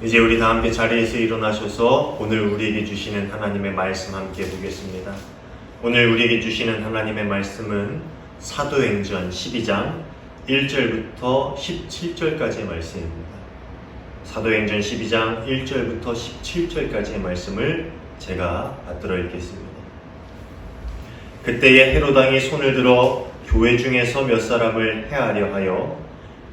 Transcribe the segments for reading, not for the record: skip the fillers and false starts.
이제 우리 다 함께 자리에서 일어나셔서 오늘 우리에게 주시는 하나님의 말씀 함께 보겠습니다. 오늘 우리에게 주시는 하나님의 말씀은 사도행전 12장 1절부터 17절까지의 말씀입니다. 사도행전 12장 1절부터 17절까지의 말씀을 제가 받들어 읽겠습니다. 그때에 헤롯 왕이 손을 들어 교회 중에서 몇 사람을 해하려 하여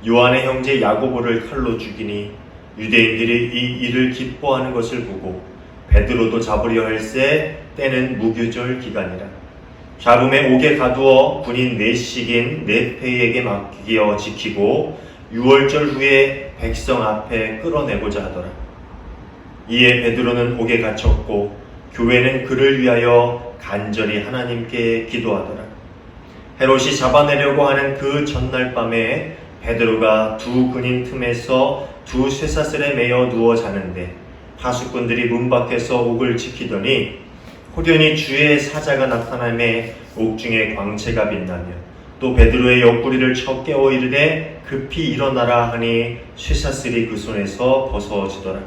요한의 형제 야고보를 칼로 죽이니 유대인들이 이 일을 기뻐하는 것을 보고 베드로도 잡으려 할세 때는 무교절 기간이라. 잡음에 옥에 가두어 군인 4씩인 네페에게 맡겨 지키고 6월절 후에 백성 앞에 끌어내고자 하더라. 이에 베드로는 옥에 갇혔고 교회는 그를 위하여 간절히 하나님께 기도하더라. 헤롯이 잡아내려고 하는 그 전날 밤에 베드로가 두 군인 틈에서 두 쇠사슬에 매여 누워 자는데 파수꾼들이 문 밖에서 옥을 지키더니 호련히 주의 사자가 나타나매 옥중에 광채가 빛나며 또 베드로의 옆구리를 쳐 깨워 이르되 급히 일어나라 하니 쇠사슬이 그 손에서 벗어지더라.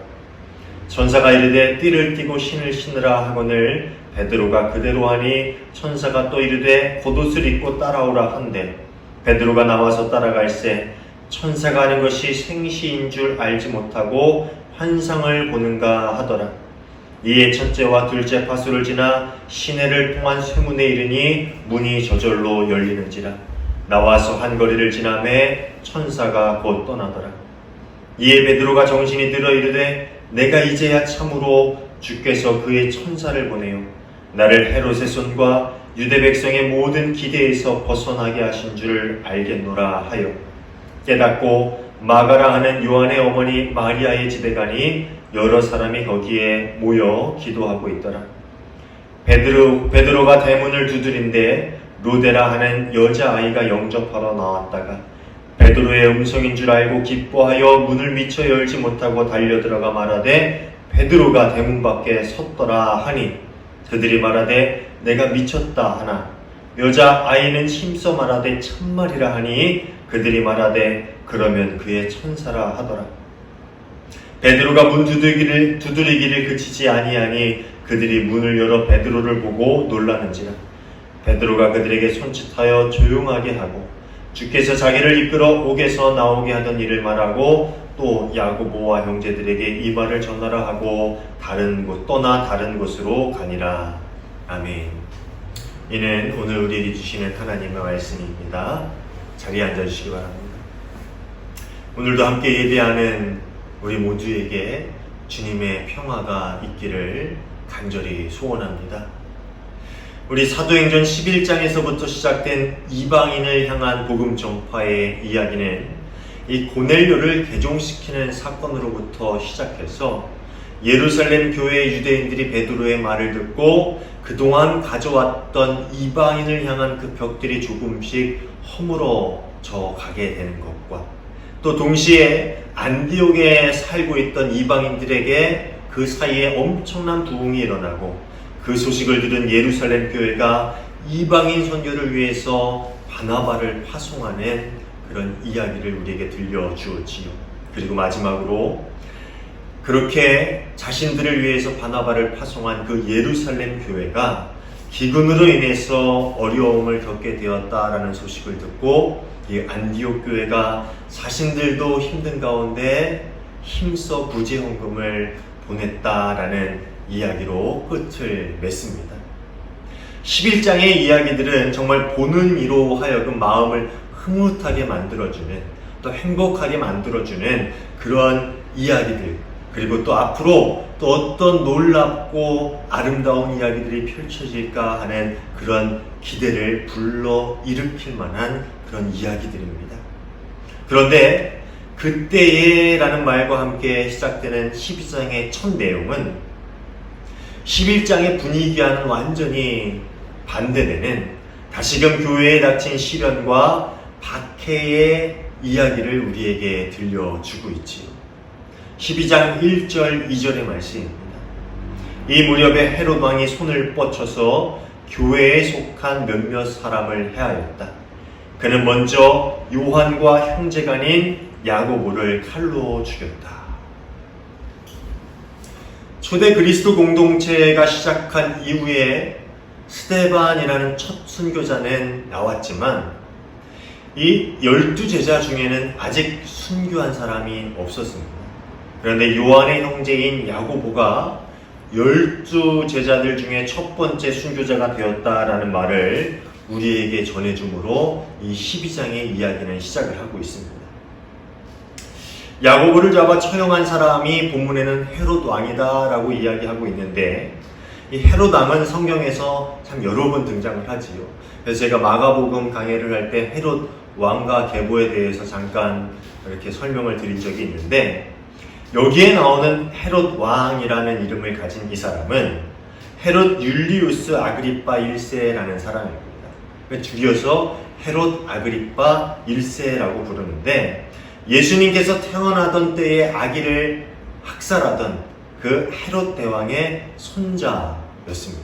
천사가 이르되 띠를 띠고 신을 신으라 하거늘 베드로가 그대로 하니 천사가 또 이르되 겉옷을 입고 따라오라 한대 베드로가 나와서 따라갈새 천사가 하는 것이 생시인 줄 알지 못하고 환상을 보는가 하더라. 이에 첫째와 둘째 파수를 지나 시내를 통한 쇠문에 이르니 문이 저절로 열리는지라. 나와서 한 거리를 지나매 천사가 곧 떠나더라. 이에 베드로가 정신이 들어 이르되 내가 이제야 참으로 주께서 그의 천사를 보내요 나를 헤롯의 손과 유대 백성의 모든 기대에서 벗어나게 하신 줄을 알겠노라 하여 깨닫고 마가라 하는 요한의 어머니 마리아의 집에 가니 여러 사람이 거기에 모여 기도하고 있더라. 베드로가 대문을 두드린데 로데라 하는 여자아이가 영접하러 나왔다가 베드로의 음성인 줄 알고 기뻐하여 문을 미처 열지 못하고 달려들어가 말하되 베드로가 대문 밖에 섰더라 하니 그들이 말하되 내가 미쳤다 하나 여자아이는 힘써 말하되 참말이라 하니 그들이 말하되 그러면 그의 천사라 하더라. 베드로가 문 두드리기를 그치지 아니하니 그들이 문을 열어 베드로를 보고 놀라는지라. 베드로가 그들에게 손짓하여 조용하게 하고 주께서 자기를 이끌어 옥에서 나오게 하던 일을 말하고 또 야고보와 형제들에게 이 말을 전하라 하고 떠나 다른 곳으로 가니라. 아멘. 이는 오늘 우리에게 주시는 하나님의 말씀입니다. 자리에 앉아주시기 바랍니다. 오늘도 함께 예배하는 우리 모두에게 주님의 평화가 있기를 간절히 소원합니다. 우리 사도행전 11장에서부터 시작된 이방인을 향한 복음 전파의 이야기는 이 고넬료를 개종시키는 사건으로부터 시작해서 예루살렘 교회 유대인들이 베드로의 말을 듣고 그동안 가져왔던 이방인을 향한 그 벽들이 조금씩 허물어져 가게 되는 것과 또 동시에 안디옥에 살고 있던 이방인들에게 그 사이에 엄청난 부흥이 일어나고 그 소식을 들은 예루살렘 교회가 이방인 선교를 위해서 바나바를 파송하는 그런 이야기를 우리에게 들려주었지요. 그리고 마지막으로 그렇게 자신들을 위해서 바나바를 파송한 그 예루살렘 교회가 기근으로 인해서 어려움을 겪게 되었다라는 소식을 듣고 이 안디옥 교회가 자신들도 힘든 가운데 힘써 구제 헌금을 보냈다라는 이야기로 끝을 맺습니다. 11장의 이야기들은 정말 보는 이로 하여금 마음을 흐뭇하게 만들어주는 또 행복하게 만들어주는 그런 이야기들 그리고 또 앞으로 또 어떤 놀랍고 아름다운 이야기들이 펼쳐질까 하는 그런 기대를 불러일으킬 만한 그런 이야기들입니다. 그런데 그때에 라는 말과 함께 시작되는 12장의 첫 내용은 11장의 분위기와는 완전히 반대되는 다시금 교회에 닥친 시련과 박해의 이야기를 우리에게 들려주고 있지요. 12장 1절 2절의 말씀입니다. 이 무렵에 헤롯 왕이 손을 뻗쳐서 교회에 속한 몇몇 사람을 해하였다. 그는 먼저 요한과 형제간인 야고보를 칼로 죽였다. 초대 그리스도 공동체가 시작한 이후에 스데반이라는 첫 순교자는 나왔지만 이 12제자 중에는 아직 순교한 사람이 없었습니다. 그런데 요한의 형제인 야고보가 12제자들 중에 첫 번째 순교자가 되었다라는 말을 우리에게 전해주므로 이 12장의 이야기는 시작을 하고 있습니다. 야고보를 잡아 처형한 사람이 본문에는 헤롯 왕이다 라고 이야기하고 있는데, 이 헤롯 왕은 성경에서 참 여러 번 등장을 하지요. 그래서 제가 마가복음 강해를 할 때 헤롯 왕과 계보에 대해서 잠깐 이렇게 설명을 드린 적이 있는데, 여기에 나오는 헤롯 왕이라는 이름을 가진 이 사람은 헤롯 율리우스 아그리파 1세라는 사람입니다. 줄여서 헤롯 아그리파 1세라고 부르는데, 예수님께서 태어나던 때에 아기를 학살하던 그 헤롯 대왕의 손자였습니다.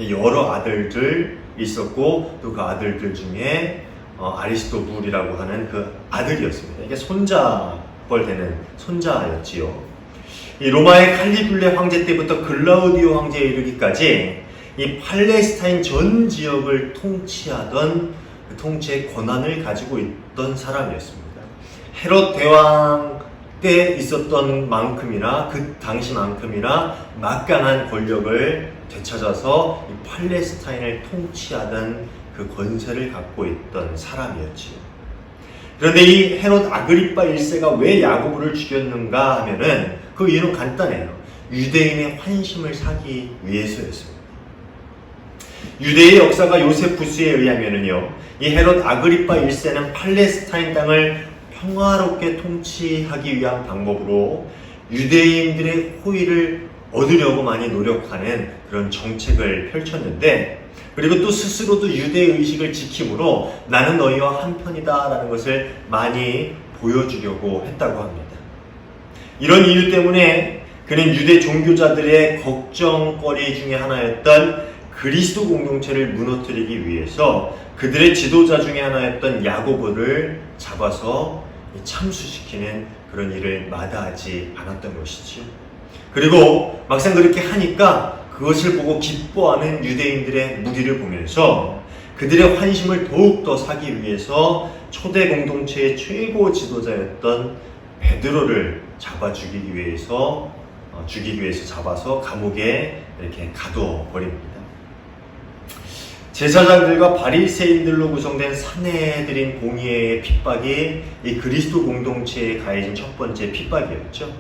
여러 아들들 있었고 또 그 아들들 중에 아리스토불이라고 하는 그 아들이었습니다. 이게 손자뻘 되는 손자였지요. 이 로마의 칼리굴레 황제 때부터 글라우디오 황제에 이르기까지 이 팔레스타인 전 지역을 통치하던 그 통치의 권한을 가지고 있던 사람이었습니다. 헤롯 대왕 때 있었던 만큼이나 그 당시만큼이나 막강한 권력을 되찾아서 이 팔레스타인을 통치하던 그 권세를 갖고 있던 사람이었지요. 그런데 이 헤롯 아그리파 1세가 왜 야고보를 죽였는가 하면은 그 이유는 간단해요. 유대인의 환심을 사기 위해서였습니다. 유대의 역사가 요세푸스에 의하면은요, 이 헤롯 아그리파 1세는 팔레스타인 땅을 평화롭게 통치하기 위한 방법으로 유대인들의 호의를 얻으려고 많이 노력하는 그런 정책을 펼쳤는데, 그리고 또 스스로도 유대의식을 지킴으로 나는 너희와 한편이다 라는 것을 많이 보여주려고 했다고 합니다. 이런 이유 때문에 그는 유대 종교자들의 걱정거리 중에 하나였던 그리스도 공동체를 무너뜨리기 위해서 그들의 지도자 중에 하나였던 야고보를 잡아서 참수시키는 그런 일을 마다하지 않았던 것이지요. 그리고 막상 그렇게 하니까 그것을 보고 기뻐하는 유대인들의 무리를 보면서 그들의 환심을 더욱더 사기 위해서 초대 공동체의 최고 지도자였던 베드로를 잡아 죽이기 위해서 잡아서 감옥에 이렇게 가둬버립니다. 제사장들과 바리새인들로 구성된 사내들인 공의의 핍박이 이 그리스도 공동체에 가해진 첫 번째 핍박이었죠.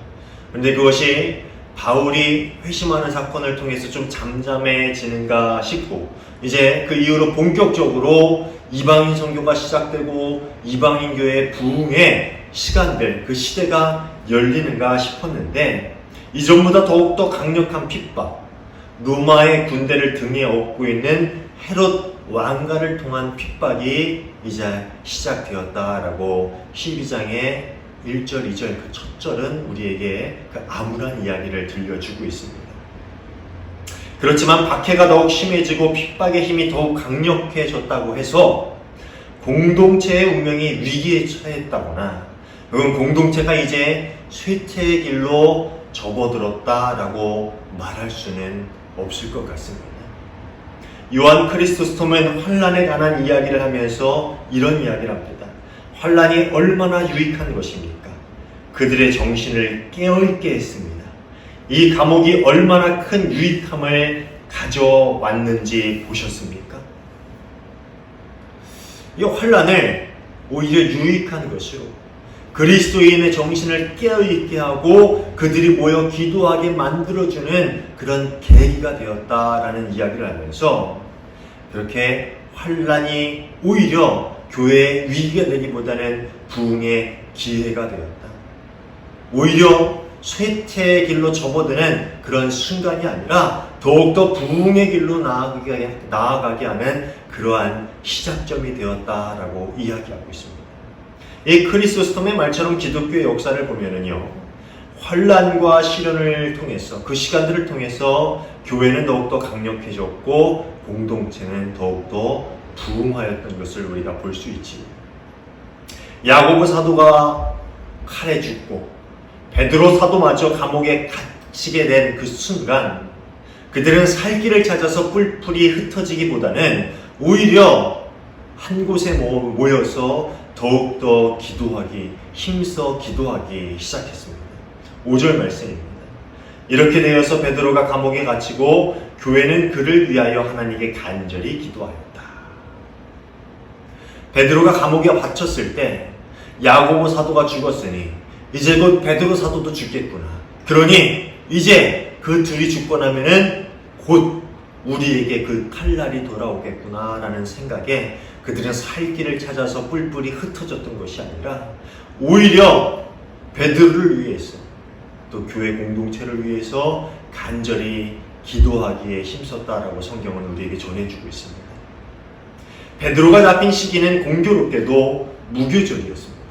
그런데 그것이 바울이 회심하는 사건을 통해서 좀 잠잠해지는가 싶고, 이제 그 이후로 본격적으로 이방인 선교가 시작되고 이방인 교회의 부흥의 시간들, 그 시대가 열리는가 싶었는데, 이전보다 더욱더 강력한 핍박, 로마의 군대를 등에 업고 있는 헤롯 왕가를 통한 핍박이 이제 시작되었다라고 12장의 1절, 2절, 그 첫 절은 우리에게 그 암울한 이야기를 들려주고 있습니다. 그렇지만 박해가 더욱 심해지고 핍박의 힘이 더욱 강력해졌다고 해서 공동체의 운명이 위기에 처했다거나, 그건 공동체가 이제 쇠퇴의 길로 접어들었다라고 말할 수는 없을 것 같습니다. 요한 크리스토스톰은 환란에 관한 이야기를 하면서 이런 이야기를 합니다. 환란이 얼마나 유익한 것입니까? 그들의 정신을 깨어있게 했습니다. 이 감옥이 얼마나 큰 유익함을 가져왔는지 보셨습니까? 이 환란을 오히려 유익한 것이요, 그리스도인의 정신을 깨어있게 하고 그들이 모여 기도하게 만들어주는 그런 계기가 되었다라는 이야기를 하면서, 그렇게 환란이 오히려 교회의 위기가 되기보다는 부흥의 기회가 되었다. 오히려 쇠퇴의 길로 접어드는 그런 순간이 아니라 더욱더 부흥의 길로 나아가게 하는 그러한 시작점이 되었다라고 이야기하고 있습니다. 이 크리소스톰의 말처럼 기독교의 역사를 보면은요, 환란과 시련을 통해서, 그 시간들을 통해서 교회는 더욱더 강력해졌고 공동체는 더욱더 부흥하였던 것을 우리가 볼 수 있지. 야고보 사도가 칼에 죽고 베드로 사도마저 감옥에 닥치게 된 그 순간 그들은 살 길을 찾아서 뿔뿔이 흩어지기보다는 오히려 한 곳에 모여서 더욱더 기도하기, 힘써 기도하기 시작했습니다. 5절 말씀입니다. 이렇게 되어서 베드로가 감옥에 갇히고 교회는 그를 위하여 하나님께 간절히 기도하였다. 베드로가 감옥에 갇혔을 때 야고보 사도가 죽었으니 이제 곧 베드로 사도도 죽겠구나. 그러니 이제 그 둘이 죽고 나면은 곧 우리에게 그 칼날이 돌아오겠구나 라는 생각에 그들은 살 길을 찾아서 뿔뿔이 흩어졌던 것이 아니라 오히려 베드로를 위해서 또 교회 공동체를 위해서 간절히 기도하기에 힘썼다라고 성경은 우리에게 전해주고 있습니다. 베드로가 잡힌 시기는 공교롭게도 무교절이었습니다.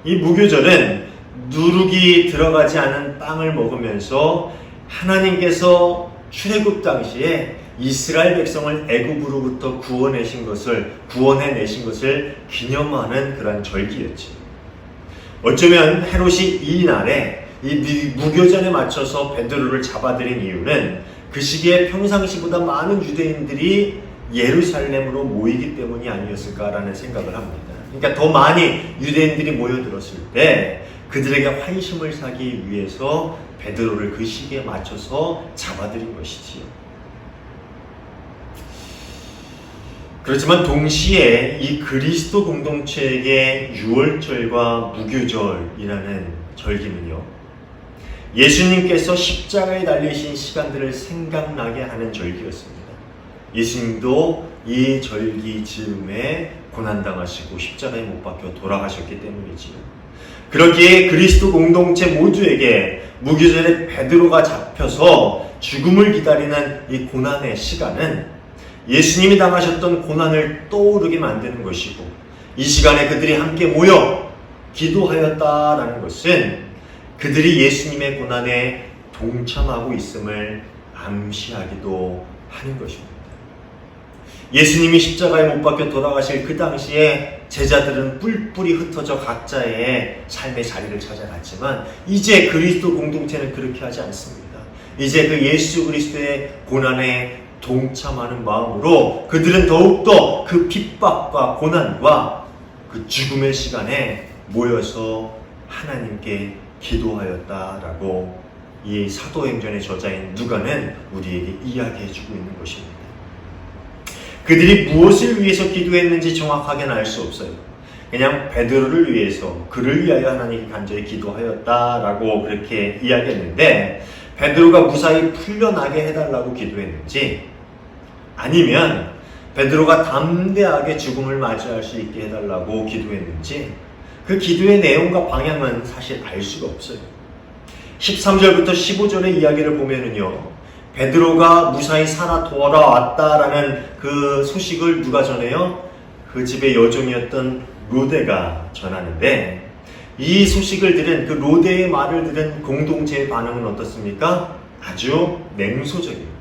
이 무교절은 누룩이 들어가지 않은 빵을 먹으면서 하나님께서 출애굽 당시에 이스라엘 백성을 애굽으로부터 구원해내신 것을 기념하는 그런 절기였지. 어쩌면 헤롯이 이 날에 이 무교절에 맞춰서 베드로를 잡아들인 이유는 그 시기에 평상시보다 많은 유대인들이 예루살렘으로 모이기 때문이 아니었을까라는 생각을 합니다. 그러니까 더 많이 유대인들이 모여들었을 때 그들에게 환심을 사기 위해서 베드로를 그 시기에 맞춰서 잡아들인 것이지요. 그렇지만 동시에 이 그리스도 공동체에게 유월절과 무교절이라는 절기는요, 예수님께서 십자가에 달리신 시간들을 생각나게 하는 절기였습니다. 예수님도 이 절기 즈음에 고난당하시고 십자가에 못 박혀 돌아가셨기 때문이지요. 그렇기에 그리스도 공동체 모두에게 무교절에 베드로가 잡혀서 죽음을 기다리는 이 고난의 시간은 예수님이 당하셨던 고난을 떠오르게 만드는 것이고, 이 시간에 그들이 함께 모여 기도하였다라는 것은 그들이 예수님의 고난에 동참하고 있음을 암시하기도 하는 것입니다. 예수님이 십자가에 못 박혀 돌아가실 그 당시에 제자들은 뿔뿔이 흩어져 각자의 삶의 자리를 찾아갔지만 이제 그리스도 공동체는 그렇게 하지 않습니다. 이제 그 예수 그리스도의 고난에 동참하는 마음으로 그들은 더욱더 그 핍박과 고난과 그 죽음의 시간에 모여서 하나님께 기도하였다라고 이 사도행전의 저자인 누가는 우리에게 이야기해주고 있는 것입니다. 그들이 무엇을 위해서 기도했는지 정확하게는 알 수 없어요. 그냥 베드로를 위해서, 그를 위하여 하나님께 간절히 기도하였다라고 그렇게 이야기했는데, 베드로가 무사히 풀려나게 해달라고 기도했는지, 아니면 베드로가 담대하게 죽음을 맞이할 수 있게 해달라고 기도했는지, 그 기도의 내용과 방향은 사실 알 수가 없어요. 13절부터 15절의 이야기를 보면은요, 베드로가 무사히 살아 돌아왔다라는 그 소식을 누가 전해요? 그 집의 여종이었던 로데가 전하는데, 이 소식을 들은, 그 로데의 말을 들은 공동체의 반응은 어떻습니까? 아주 냉소적입니다.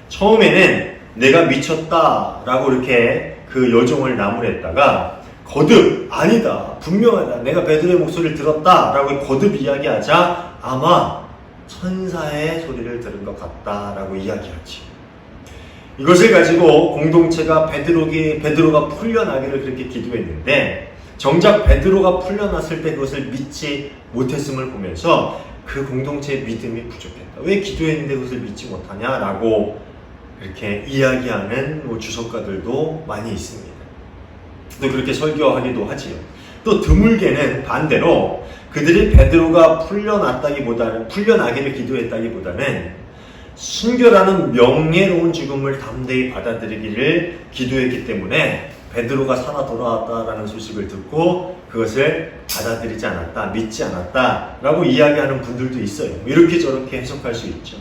처음에는 내가 미쳤다라고 이렇게 그 여종을 나무랬다가 거듭 아니다, 분명하다, 내가 베드로의 목소리를 들었다라고 거듭 이야기하자 아마 천사의 소리를 들은 것 같다라고 이야기하지. 이것을 가지고 공동체가 베드로가 풀려나기를 그렇게 기도했는데, 정작 베드로가 풀려났을 때 그것을 믿지 못했음을 보면서 그 공동체의 믿음이 부족했다. 왜 기도했는데 그것을 믿지 못하냐라고 이렇게 이야기하는 주석가들도 많이 있습니다. 또 그렇게 설교하기도 하지요. 또 드물게는 반대로 그들이 베드로가 풀려나기를 기도했다기보다는 순교라는 명예로운 죽음을 담대히 받아들이기를 기도했기 때문에 베드로가 살아 돌아왔다라는 소식을 듣고 그것을 받아들이지 않았다, 믿지 않았다라고 이야기하는 분들도 있어요. 이렇게 저렇게 해석할 수 있죠.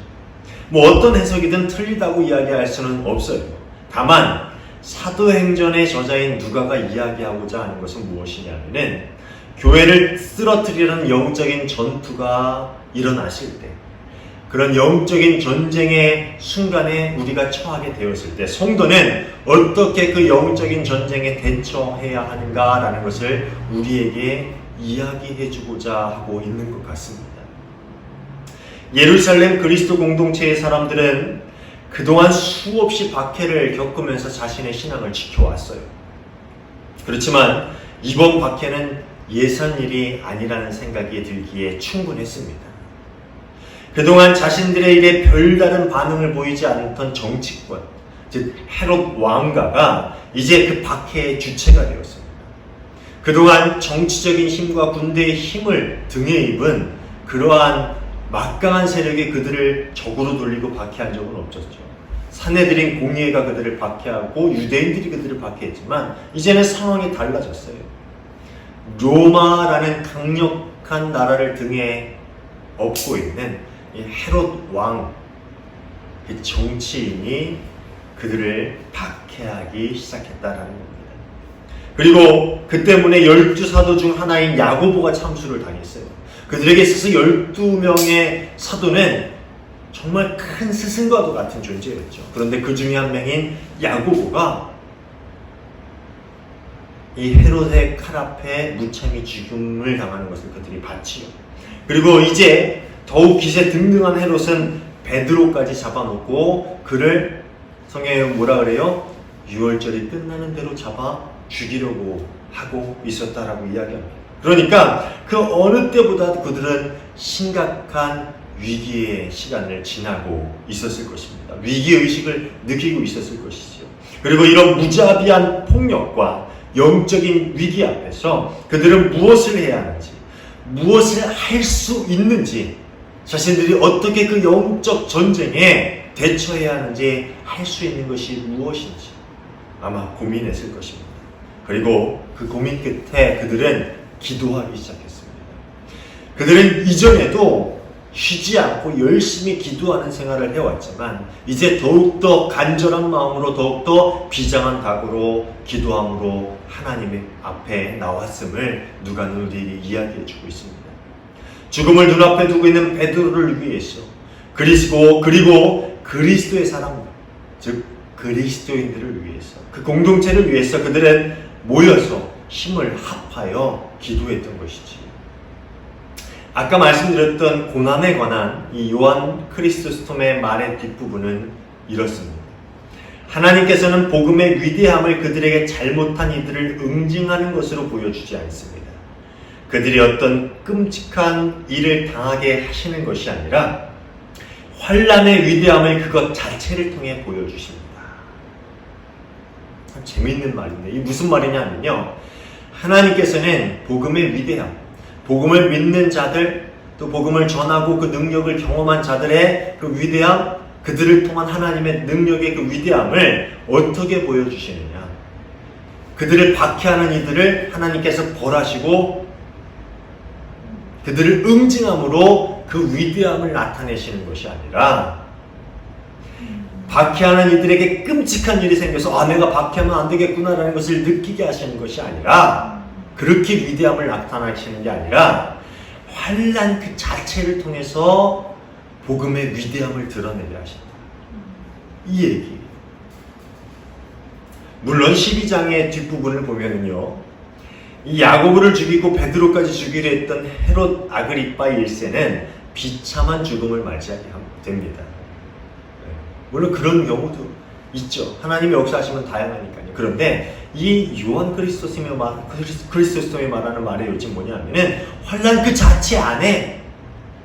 어떤 해석이든 틀리다고 이야기할 수는 없어요. 다만 사도행전의 저자인 누가가 이야기하고자 하는 것은 무엇이냐면은, 교회를 쓰러뜨리는 영적인 전투가 일어났을 때, 그런 영적인 전쟁의 순간에 우리가 처하게 되었을 때 성도는 어떻게 그 영적인 전쟁에 대처해야 하는가라는 것을 우리에게 이야기해 주고자 하고 있는 것 같습니다. 예루살렘 그리스도 공동체의 사람들은 그동안 수없이 박해를 겪으면서 자신의 신앙을 지켜왔어요. 그렇지만 이번 박해는 예산 일이 아니라는 생각이 들기에 충분했습니다. 그동안 자신들의 일에 별다른 반응을 보이지 않던 정치권, 즉 헤롯 왕가가 이제 그 박해의 주체가 되었습니다. 그동안 정치적인 힘과 군대의 힘을 등에 입은 그러한 막강한 세력이 그들을 적으로 돌리고 박해한 적은 없었죠. 사내들인 공의회가 그들을 박해하고 유대인들이 그들을 박해했지만 이제는 상황이 달라졌어요. 로마라는 강력한 나라를 등에 업고 있는 이 헤롯 왕, 그 정치인이 그들을 박해하기 시작했다라는 겁니다. 그리고 그 때문에 12사도 중 하나인 야고보가 참수를 당했어요. 그들에게 있어서 12명의 사도는 정말 큰 스승과도 같은 존재였죠. 그런데 그 중에 한 명인 야고보가 이 헤롯의 칼 앞에 무참히 죽음을 당하는 것을 그들이 봤지요. 그리고 이제 더욱 기세 등등한 헤롯은 베드로까지 잡아놓고 그를 성경에 뭐라 그래요? 유월절이 끝나는 대로 잡아 죽이려고 하고 있었다라고 이야기합니다. 그러니까 그 어느 때보다 그들은 심각한 위기의 시간을 지나고 있었을 것입니다. 위기의식을 느끼고 있었을 것이죠. 그리고 이런 무자비한 폭력과 영적인 위기 앞에서 그들은 무엇을 해야 하는지, 무엇을 할 수 있는지, 자신들이 어떻게 그 영적 전쟁에 대처해야 하는지, 할 수 있는 것이 무엇인지 아마 고민했을 것입니다. 그리고 그 고민 끝에 그들은 기도하기 시작했습니다. 그들은 이전에도 쉬지 않고 열심히 기도하는 생활을 해왔지만 이제 더욱더 간절한 마음으로 더욱더 비장한 각오로 기도함으로 하나님 앞에 나왔음을 누가는 우리에게 이야기해주고 있습니다. 죽음을 눈앞에 두고 있는 베드로를 위해서 그리고 그리스도의 사람들, 즉 그리스도인들을 위해서, 그 공동체를 위해서 그들은 모여서 힘을 합하여 기도했던 것이지. 아까 말씀드렸던 고난에 관한 이 요한 크리스토스톰의 말의 뒷부분은 이렇습니다. 하나님께서는 복음의 위대함을 그들에게 잘못한 이들을 응징하는 것으로 보여주지 않습니다. 그들이 어떤 끔찍한 일을 당하게 하시는 것이 아니라 환난의 위대함을 그것 자체를 통해 보여주십니다. 참 재미있는 말인데 이게 무슨 말이냐면요, 하나님께서는 복음의 위대함, 복음을 믿는 자들, 또 복음을 전하고 그 능력을 경험한 자들의 그 위대함, 그들을 통한 하나님의 능력의 그 위대함을 어떻게 보여주시느냐. 그들을 박해하는 이들을 하나님께서 벌하시고 그들을 응징함으로 그 위대함을 나타내시는 것이 아니라, 박해하는 이들에게 끔찍한 일이 생겨서 내가 박해하면 안 되겠구나라는 것을 느끼게 하시는 것이 아니라, 그렇게 위대함을 나타내시는 게 아니라 환난 그 자체를 통해서 복음의 위대함을 드러내게 하신다. 이 얘기. 물론 12장의 뒷부분을 보면은요, 이 야고보를 죽이고 베드로까지 죽이려 했던 헤롯 아그리파 1세는 비참한 죽음을 맞이하게 됩니다. 물론 그런 경우도 있죠. 하나님의 역사하시면 다양하니까요. 그런데 이 요한 크리스토스톰이 말하는 말의 요즘 뭐냐면은 환난 그 자체 안에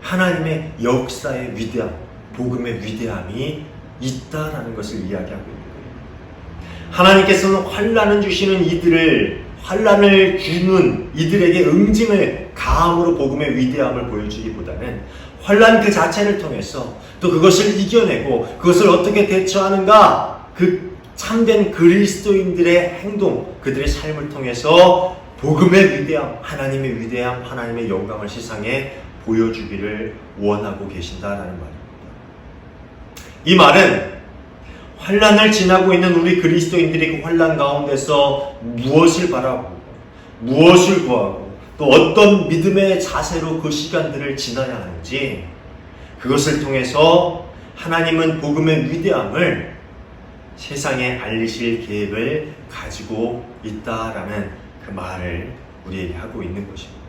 하나님의 역사의 위대함, 복음의 위대함이 있다라는 것을 이야기하고 있는 거예요. 하나님께서는 환난을 주시는 환난을 주는 이들에게 응징을 가함으로 복음의 위대함을 보여주기보다는 환난 그 자체를 통해서 또 그것을 이겨내고 그것을 어떻게 대처하는가, 그 참된 그리스도인들의 행동, 그들의 삶을 통해서 복음의 위대함, 하나님의 위대함, 하나님의 영광을 세상에 보여주기를 원하고 계신다라는 말입니다. 이 말은 환난을 지나고 있는 우리 그리스도인들이 그 환난 가운데서 무엇을 바라고, 무엇을 구하고, 또 어떤 믿음의 자세로 그 시간들을 지나야 하는지, 그것을 통해서 하나님은 복음의 위대함을 세상에 알리실 계획을 가지고 있다라는 그 말을 우리에게 하고 있는 것입니다.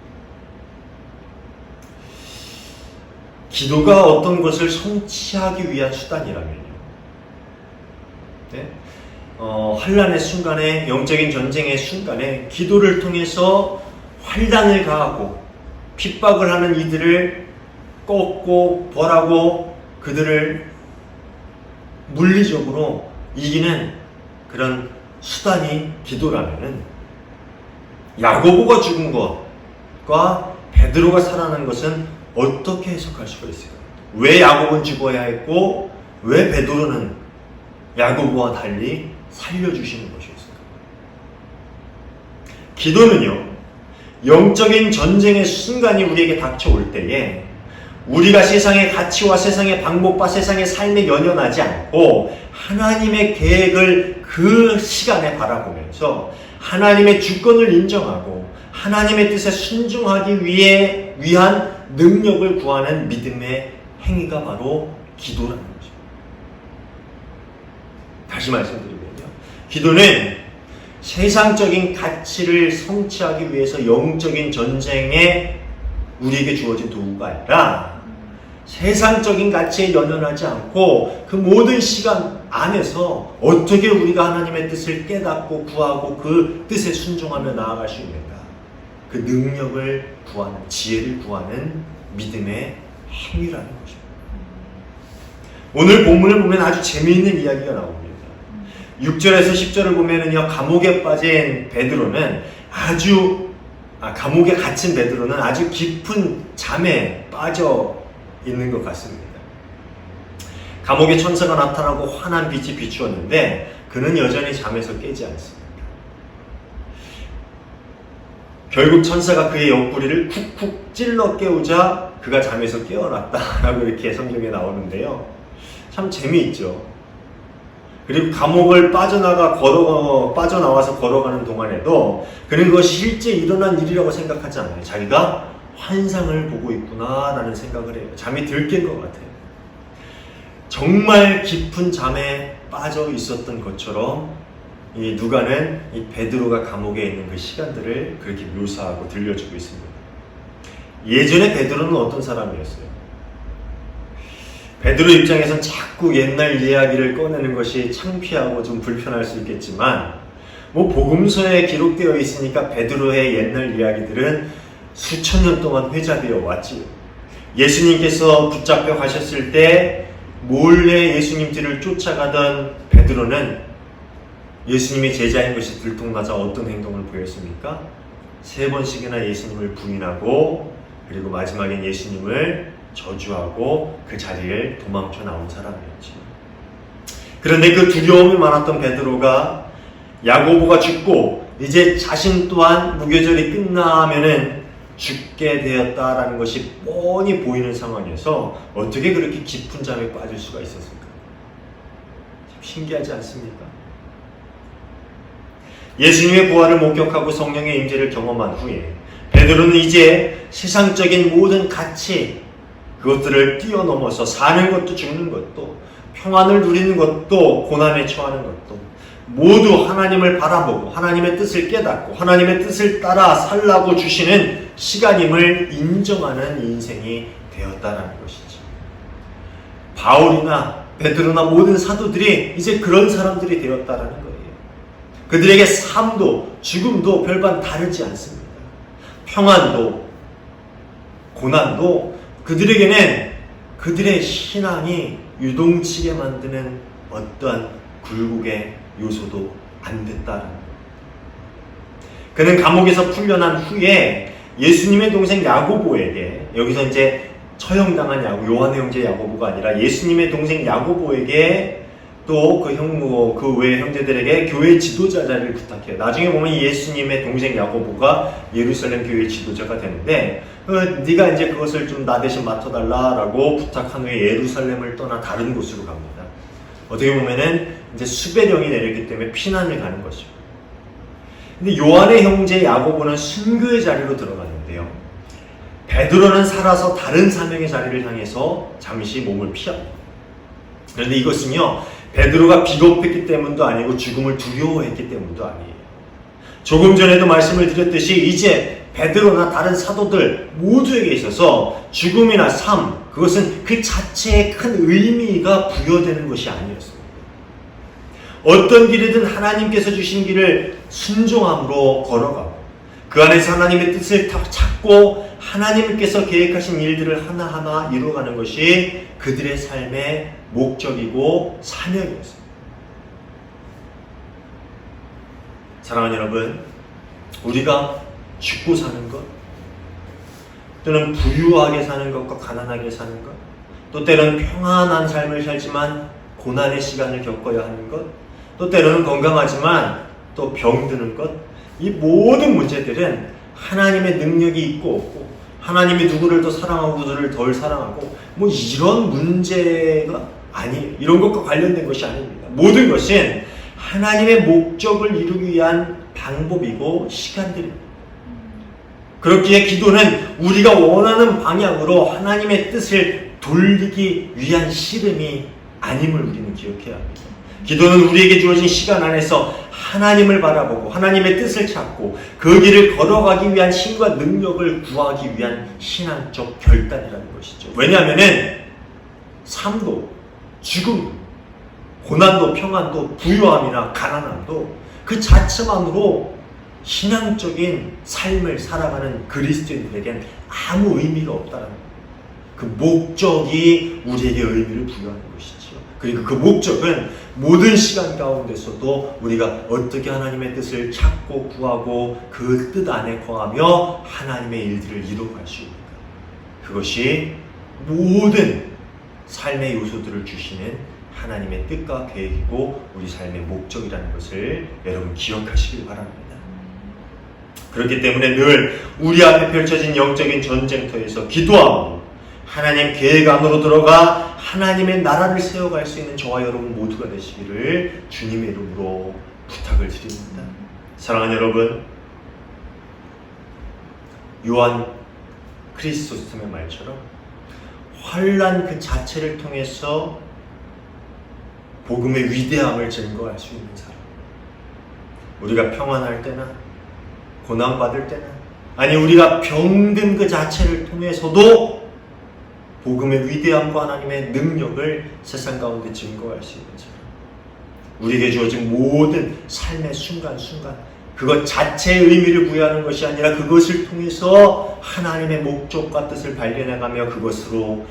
기도가 어떤 것을 성취하기 위한 수단이라면요. 네? 환난의 순간에, 영적인 전쟁의 순간에 기도를 통해서 환난을 가하고 핍박을 하는 이들을 꺾고 벌하고 그들을 물리적으로 이기는 그런 수단이 기도라면은, 야고보가 죽은 것과 베드로가 살아난 것은 어떻게 해석할 수가 있을까요? 왜 야고보는 죽어야 했고 왜 베드로는 야고보와 달리 살려주시는 것이었을까요? 기도는요, 영적인 전쟁의 순간이 우리에게 닥쳐올 때에 우리가 세상의 가치와 세상의 방법과 세상의 삶에 연연하지 않고 하나님의 계획을 그 시간에 바라보면서 하나님의 주권을 인정하고 하나님의 뜻에 순종하기 위한 능력을 구하는 믿음의 행위가 바로 기도라는 거죠. 다시 말씀드리면요, 기도는 세상적인 가치를 성취하기 위해서 영적인 전쟁에 우리에게 주어진 도구가 아니라 세상적인 가치에 연연하지 않고 그 모든 시간 안에서 어떻게 우리가 하나님의 뜻을 깨닫고 구하고 그 뜻에 순종하며 나아갈 수 있는가, 그 능력을 구하는, 지혜를 구하는 믿음의 행위라는 것입니다. 오늘 본문을 보면 아주 재미있는 이야기가 나옵니다. 6절에서 10절을 보면은요, 감옥에 빠진 베드로는 감옥에 갇힌 베드로는 아주 깊은 잠에 빠져 있는 것 같습니다. 감옥에 천사가 나타나고 환한 빛이 비추었는데 그는 여전히 잠에서 깨지 않습니다. 결국 천사가 그의 옆구리를 쿡쿡 찔러 깨우자 그가 잠에서 깨어났다라고 이렇게 성경에 나오는데요. 참 재미있죠. 그리고 감옥을 빠져나와서 걸어가는 동안에도 그는 그것이 실제 일어난 일이라고 생각하지 않아요. 자기가 환상을 보고 있구나라는 생각을 해요. 잠이 들깬 것 같아요. 정말 깊은 잠에 빠져 있었던 것처럼 이 누가는 이 베드로가 감옥에 있는 그 시간들을 그렇게 묘사하고 들려주고 있습니다. 예전에 베드로는 어떤 사람이었어요? 베드로 입장에선 자꾸 옛날 이야기를 꺼내는 것이 창피하고 좀 불편할 수 있겠지만, 복음서에 기록되어 있으니까 베드로의 옛날 이야기들은 수천 년 동안 회자되어 왔지요. 예수님께서 붙잡혀 가셨을 때 몰래 예수님 뒤를 쫓아가던 베드로는 예수님의 제자인 것이 들통나자 어떤 행동을 보였습니까? 3번씩이나 예수님을 부인하고, 그리고 마지막엔 예수님을 저주하고 그 자리를 도망쳐 나온 사람이었죠. 그런데 그 두려움이 많았던 베드로가 야고보가 죽고 이제 자신 또한 무교절이 끝나면은 죽게 되었다라는 것이 뻔히 보이는 상황에서 어떻게 그렇게 깊은 잠에 빠질 수가 있었을까? 신기하지 않습니까? 예수님의 부활을 목격하고 성령의 임재를 경험한 후에 베드로는 이제 세상적인 모든 가치, 그것들을 뛰어넘어서 사는 것도 죽는 것도 평안을 누리는 것도 고난에 처하는 것도 모두 하나님을 바라보고 하나님의 뜻을 깨닫고 하나님의 뜻을 따라 살라고 주시는 시간임을 인정하는 인생이 되었다는 것이죠. 바울이나 베드로나 모든 사도들이 이제 그런 사람들이 되었다는 거예요. 그들에게 삶도 죽음도 별반 다르지 않습니다. 평안도 고난도 그들에게는 그들의 신앙이 유동치게 만드는 어떠한 굴곡의 요소도 안 됐다는 거예요. 그는 감옥에서 풀려난 후에 예수님의 동생 야고보에게, 여기서 이제 처형당한 요한의 형제 야고보가 아니라 예수님의 동생 야고보에게 또 그 외 형제들에게 교회 지도자 자리를 부탁해요. 나중에 보면 예수님의 동생 야고보가 예루살렘 교회 지도자가 되는데, 네가 이제 그것을 좀 나 대신 맡아달라라고 부탁한 후에 예루살렘을 떠나 다른 곳으로 갑니다. 어떻게 보면은 이제 수배령이 내렸기 때문에 피난을 가는 것이죠. 근데 요한의 형제 야고보는 순교의 자리로 들어갔는데요. 베드로는 살아서 다른 사명의 자리를 향해서 잠시 몸을 피합니다. 그런데 이것은요, 베드로가 비겁했기 때문도 아니고 죽음을 두려워했기 때문도 아니에요. 조금 전에도 말씀을 드렸듯이 이제 베드로나 다른 사도들 모두에게 있어서 죽음이나 삶, 그것은 그 자체의 큰 의미가 부여되는 것이 아니었습니다. 어떤 길이든 하나님께서 주신 길을 순종함으로 걸어가고 그 안에서 하나님의 뜻을 찾고 하나님께서 계획하신 일들을 하나하나 이루어가는 것이 그들의 삶의 목적이고 사명이었습니다. 사랑하는 여러분, 우리가 죽고 사는 것, 또는 부유하게 사는 것과 가난하게 사는 것, 또 때로는 평안한 삶을 살지만 고난의 시간을 겪어야 하는 것, 또 때로는 건강하지만 또 병드는 것, 이 모든 문제들은 하나님의 능력이 있고 없고 하나님이 누구를 더 사랑하고 누구를 덜 사랑하고 뭐 이런 문제가 아니에요. 이런 것과 관련된 것이 아닙니다. 모든 것은 하나님의 목적을 이루기 위한 방법이고 시간들입니다. 그렇기에 기도는 우리가 원하는 방향으로 하나님의 뜻을 돌리기 위한 씨름이 아님을 우리는 기억해야 합니다. 기도는 우리에게 주어진 시간 안에서 하나님을 바라보고 하나님의 뜻을 찾고 그 길을 걸어가기 위한 힘과 능력을 구하기 위한 신앙적 결단이라는 것이죠. 왜냐하면은 삶도, 죽음도, 고난도, 평안도, 부유함이나 가난함도 그 자체만으로 신앙적인 삶을 살아가는 그리스도인들에겐 아무 의미가 없다는 거예요. 그 목적이 우리에게 의미를 부여하는 것이죠. 그리고 그 목적은 모든 시간 가운데서도 우리가 어떻게 하나님의 뜻을 찾고 구하고 그 뜻 안에 거하며 하나님의 일들을 이루어갈 수 있는가. 그것이 모든 삶의 요소들을 주시는 하나님의 뜻과 계획이고 우리 삶의 목적이라는 것을 여러분 기억하시길 바랍니다. 그렇기 때문에 늘 우리 앞에 펼쳐진 영적인 전쟁터에서 기도하고 하나님 계획 안으로 들어가 하나님의 나라를 세워갈 수 있는 저와 여러분 모두가 되시기를 주님의 이름으로 부탁을 드립니다. 사랑하는 여러분, 요한 크리스토스의 말처럼 환난 그 자체를 통해서 복음의 위대함을 증거할 수 있는 사람, 우리가 평안할 때나 고난받을 때나 아니 우리가 병든 그 자체를 통해서도 복음의 위대함과 하나님의 능력을 세상 가운데 증거할 수 있는 사람, 우리에게 주어진 모든 삶의 순간순간 그것 자체의 의미를 부여하는 것이 아니라 그것을 통해서 하나님의 목적과 뜻을 발견해가며 그것으로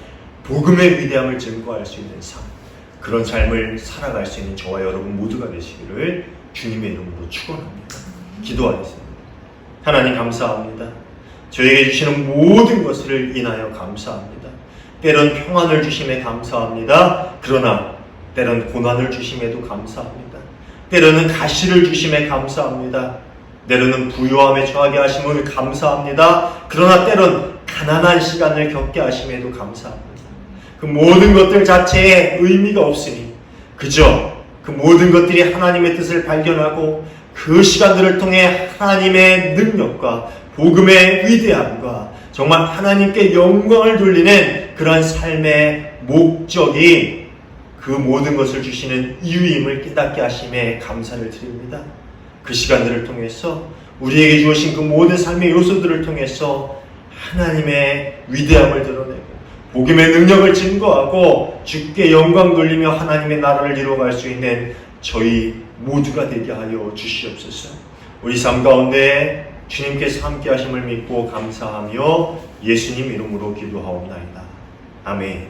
복음의 위대함을 증거할 수 있는 삶, 그런 삶을 살아갈 수 있는 저와 여러분 모두가 되시기를 주님의 이름으로 축원합니다. 기도하겠습니다. 하나님 감사합니다. 저에게 주시는 모든 것을 인하여 감사합니다. 때론 평안을 주심에 감사합니다. 그러나 때론 고난을 주심에도 감사합니다. 때로는 가시를 주심에 감사합니다. 때로는 부유함에 처하게 하심을 감사합니다. 그러나 때론 가난한 시간을 겪게 하심에도 감사합니다. 그 모든 것들 자체에 의미가 없으니 그저 그 모든 것들이 하나님의 뜻을 발견하고 그 시간들을 통해 하나님의 능력과 복음의 위대함과 정말 하나님께 영광을 돌리는 그런 삶의 목적이 그 모든 것을 주시는 이유임을 깨닫게 하심에 감사를 드립니다. 그 시간들을 통해서 우리에게 주어진 그 모든 삶의 요소들을 통해서 하나님의 위대함을 드러내고 복음의 능력을 증거하고 주께 영광 돌리며 하나님의 나라를 이루어갈 수 있는 저희 모두가 되게 하여 주시옵소서. 우리 삶 가운데 주님께서 함께 하심을 믿고 감사하며 예수님 이름으로 기도하옵나이다. 아멘.